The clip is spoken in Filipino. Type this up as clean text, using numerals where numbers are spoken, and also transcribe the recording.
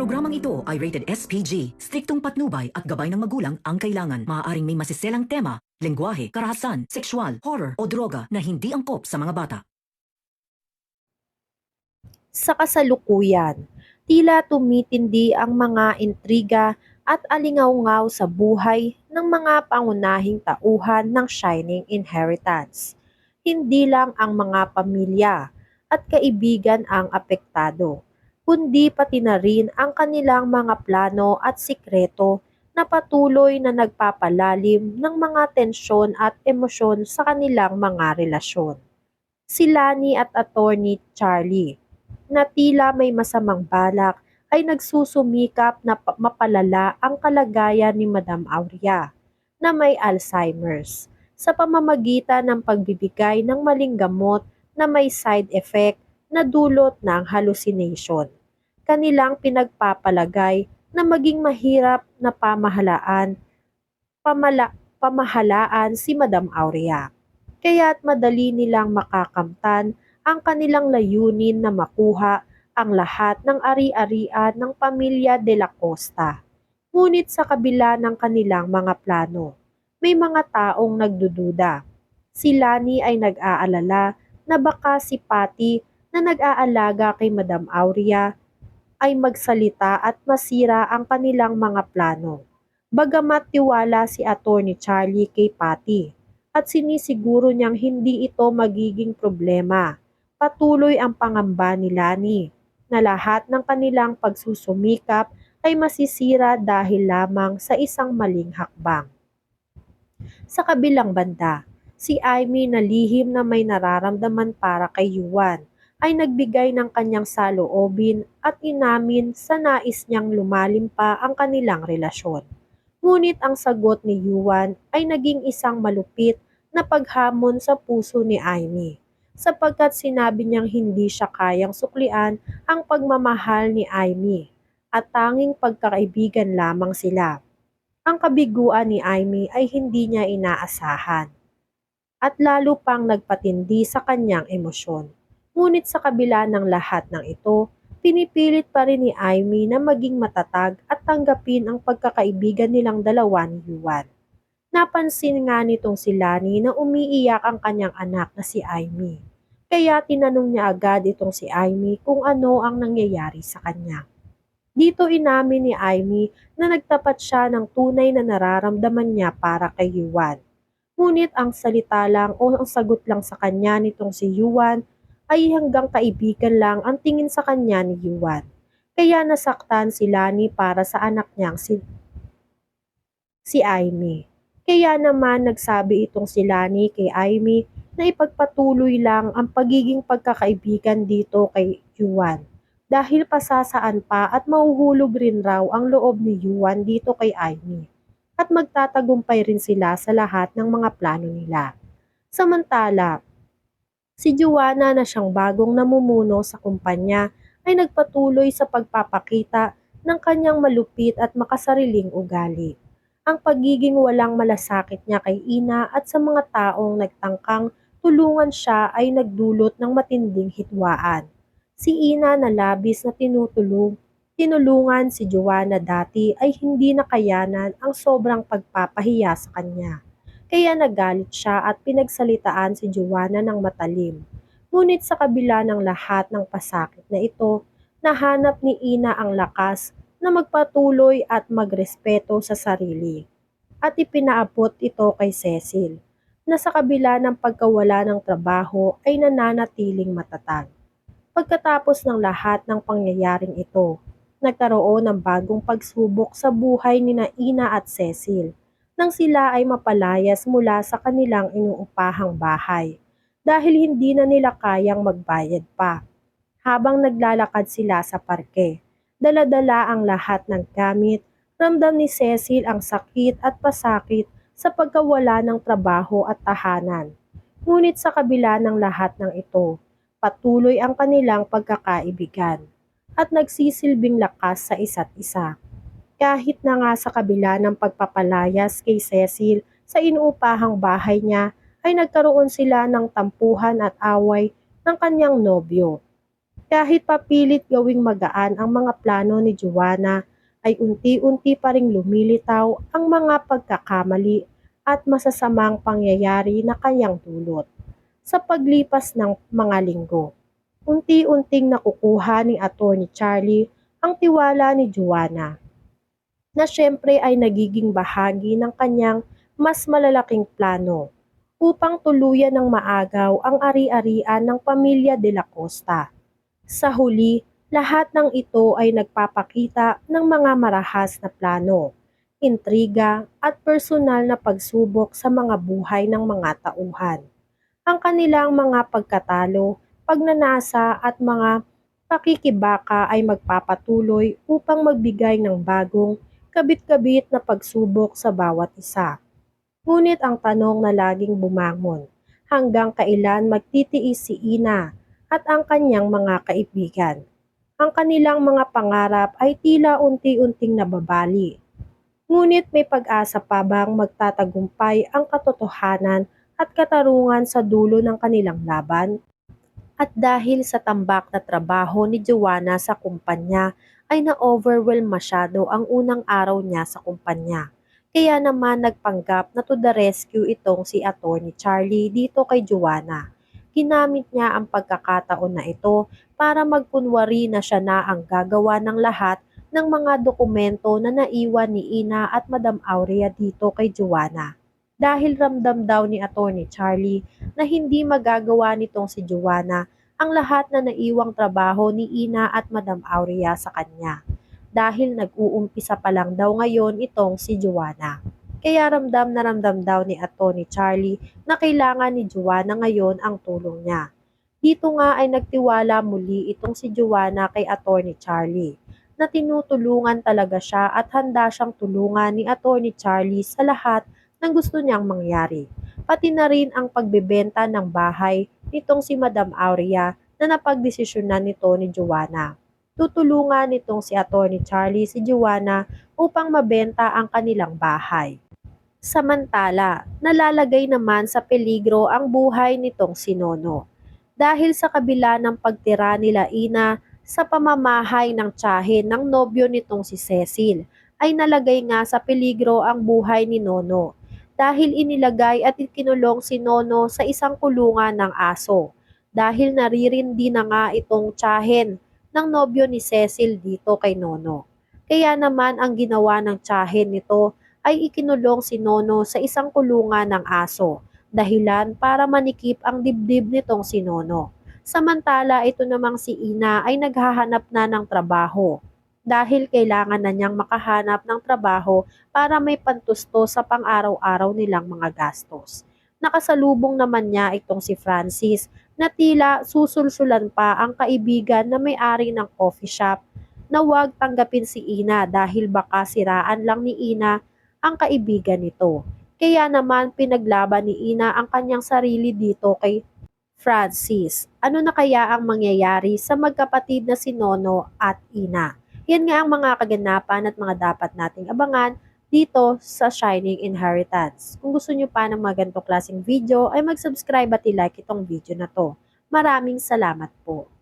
programang ito ay rated SPG. Striktong patnubay at gabay ng magulang ang kailangan. Maaaring may masiselang tema, lengguwahe, karahasan, sexual, horror o droga na hindi angkop sa mga bata. Sa kasalukuyan, tila tumitindi ang mga intriga at alingaw-ngaw sa buhay ng mga pangunahing tauhan ng Shining Inheritance. Hindi lang ang mga pamilya at kaibigan ang apektado, kundi pati na rin ang kanilang mga plano at sikreto na patuloy na nagpapalalim ng mga tensyon at emosyon sa kanilang mga relasyon. Si Lani at Attorney Charlie na tila may masamang balak ay nagsusumikap na mapalala ang kalagayan ni Madam Aurea na may Alzheimer's sa pamamagitan ng pagbibigay ng maling gamot na may side effect na dulot ng hallucination. Kanilang pinagpapalagay na maging mahirap na pamahalaan si Madam Aurea. Kaya't madali nilang makakamtan ang kanilang layunin na makuha ang lahat ng ari-arian ng pamilya de la Costa. Ngunit sa kabila ng kanilang mga plano, may mga taong nagdududa. Si Lani ay nag-aalala na baka si Patty na nag-aalaga kay Madam Aurea ay magsalita at masira ang kanilang mga plano. Bagamat tiwala si Attorney Charlie kay Patty at sinisiguro niyang hindi ito magiging problema, patuloy ang pangamba ni Lani na lahat ng kanilang pagsusumikap ay masisira dahil lamang sa isang maling hakbang. Sa kabilang banda, si Amy na lihim na may nararamdaman para kay Yuan ay nagbigay ng kanyang saloobin at inamin sa nais niyang lumalim pa ang kanilang relasyon. Ngunit ang sagot ni Yuan ay naging isang malupit na paghamon sa puso ni Amy, sapagkat sinabi niyang hindi siya kayang suklian ang pagmamahal ni Amy at tanging pagkakaibigan lamang sila. Ang kabiguan ni Amy ay hindi niya inaasahan at lalo pang nagpatindi sa kanyang emosyon. Ngunit sa kabila ng lahat ng ito, pinipilit pa rin ni Amy na maging matatag at tanggapin ang pagkakaibigan nilang dalawa ni Yuan. Napansin nga nitong si Lani na umiiyak ang kanyang anak na si Amy. Kaya tinanong niya agad itong si Amy kung ano ang nangyayari sa kanya. Dito inamin ni Amy na nagtapat siya ng tunay na nararamdaman niya para kay Yuan. Ngunit ang salita lang o ang sagot lang sa kanya nitong si Yuan ay hanggang kaibigan lang ang tingin sa kanya ni Yuan. Kaya nasaktan si Lani para sa anak niyang si Amy. Kaya naman nagsabi itong si Lani kay Amy na ipagpatuloy lang ang pagiging pagkakaibigan dito kay Yuan. Dahil pasasaan pa at mahuhulog rin raw ang loob ni Yuan dito kay Amy. At magtatagumpay rin sila sa lahat ng mga plano nila. Samantala, si Joanna na siyang bagong namumuno sa kumpanya ay nagpatuloy sa pagpapakita ng kanyang malupit at makasariling ugali. Ang pagiging walang malasakit niya kay Ina at sa mga taong nagtangkang tulungan siya ay nagdulot ng matinding hitwaan. Si Ina na labis na tinulungan si Joanna dati ay hindi nakayanan ang sobrang pagpapahiya sa kanya. Kaya nagalit siya at pinagsalitaan si Joanna ng matalim. Ngunit sa kabila ng lahat ng pasakit na ito, nahanap ni Ina ang lakas na magpatuloy at magrespeto sa sarili. At ipinaabot ito kay Cecil, na sa kabila ng pagkawala ng trabaho ay nananatiling matatag. Pagkatapos ng lahat ng pangyayaring ito, nagkaroon ng bagong pagsubok sa buhay ni Ina at Cecil nang sila ay mapalayas mula sa kanilang inuupahang bahay dahil hindi na nila kayang magbayad pa. Habang naglalakad sila sa parke, dala-dala ang lahat ng gamit, ramdam ni Cecil ang sakit at pasakit sa pagkawala ng trabaho at tahanan. Ngunit sa kabila ng lahat ng ito, patuloy ang kanilang pagkakaibigan at nagsisilbing lakas sa isa't isa. Kahit na nga sa kabila ng pagpapalayas kay Cecil sa inuupahang bahay niya ay nagkaroon sila ng tampuhan at away ng kanyang nobyo. Kahit papilit gawing magaan ang mga plano ni Juana, ay unti-unti pa ring lumilitaw ang mga pagkakamali at masasamang pangyayari na kanyang dulot. Sa paglipas ng mga linggo, unti-unting nakukuha ni Attorney Charlie ang tiwala ni Juana na siyempre ay nagiging bahagi ng kanyang mas malalaking plano upang tuluyan ng maagaw ang ari-arian ng pamilya de la Costa. Sa huli, lahat ng ito ay nagpapakita ng mga marahas na plano, intriga at personal na pagsubok sa mga buhay ng mga tauhan. Ang kanilang mga pagkatalo, pagnanasa at mga pakikibaka ay magpapatuloy upang magbigay ng bagong, kabit-kabit na pagsubok sa bawat isa. Ngunit ang tanong na laging bumangon, hanggang kailan magtitiis si Ina at ang kanyang mga kaibigan? Ang kanilang mga pangarap ay tila unti-unting nababali. Ngunit may pag-asa pa bang magtatagumpay ang katotohanan at katarungan sa dulo ng kanilang laban? At dahil sa tambak na trabaho ni Joanna sa kumpanya ay na-overwhelm masyado ang unang araw niya sa kumpanya. Kaya naman nagpanggap na to the rescue itong si Attorney Charlie dito kay Joanna. Ginamit niya ang pagkakataon na ito para magkunwari na siya na ang gagawa ng lahat ng mga dokumento na naiwan ni Ina at Madam Aurea dito kay Joanna. Dahil ramdam daw ni Attorney Charlie na hindi magagawa nitong si Joanna ang lahat na naiwang trabaho ni Ina at Madam Aurea sa kanya. Dahil nag-uumpisa pa lang daw ngayon itong si Joanna. Kaya ramdam na ramdam daw ni Attorney Charlie na kailangan ni Joanna ngayon ang tulong niya. Dito nga ay nagtiwala muli itong si Joanna kay Attorney Charlie na tinutulungan talaga siya at handa siyang tulungan ni Attorney Charlie sa lahat ng gusto niyang mangyari. Pati na rin ang pagbebenta ng bahay nitong si Madam Aurea na napagdesisyonan nito ni Joanna. Tutulungan nitong si Attorney Charlie si Joanna upang mabenta ang kanilang bahay. Samantala, nalalagay naman sa peligro ang buhay nitong si Nono. Dahil sa kabila ng pagtira nila Ina sa pamamahay ng tiyahin ng nobyo nitong si Cecil, ay nalagay nga sa peligro ang buhay ni Nono. Dahil inilagay at ikinulong si Nono sa isang kulungan ng aso. Dahil naririndi na nga itong tiyahin ng nobyo ni Cecil dito kay Nono. Kaya naman ang ginawa ng tiyahin nito ay ikinulong si Nono sa isang kulungan ng aso, dahilan para manikip ang dibdib nitong si Nono. Samantala ito namang si Ina ay naghahanap na ng trabaho dahil kailangan na niyang makahanap ng trabaho para may pantusto sa pang-araw-araw nilang mga gastos. Nakasalubong naman niya itong si Francis na tila susulsulan pa ang kaibigan na may-ari ng coffee shop na huwag tanggapin si Ina dahil baka siraan lang ni Ina ang kaibigan nito. Kaya naman pinaglaban ni Ina ang kanyang sarili dito kay Francis. Ano na kaya ang mangyayari sa magkapatid na si Nono at Ina? Yan nga ang mga kaganapan at mga dapat nating abangan dito sa Shining Inheritance. Kung gusto nyo pa ng mga ganitong klaseng video ay mag-subscribe at i-like itong video na to. Maraming salamat po.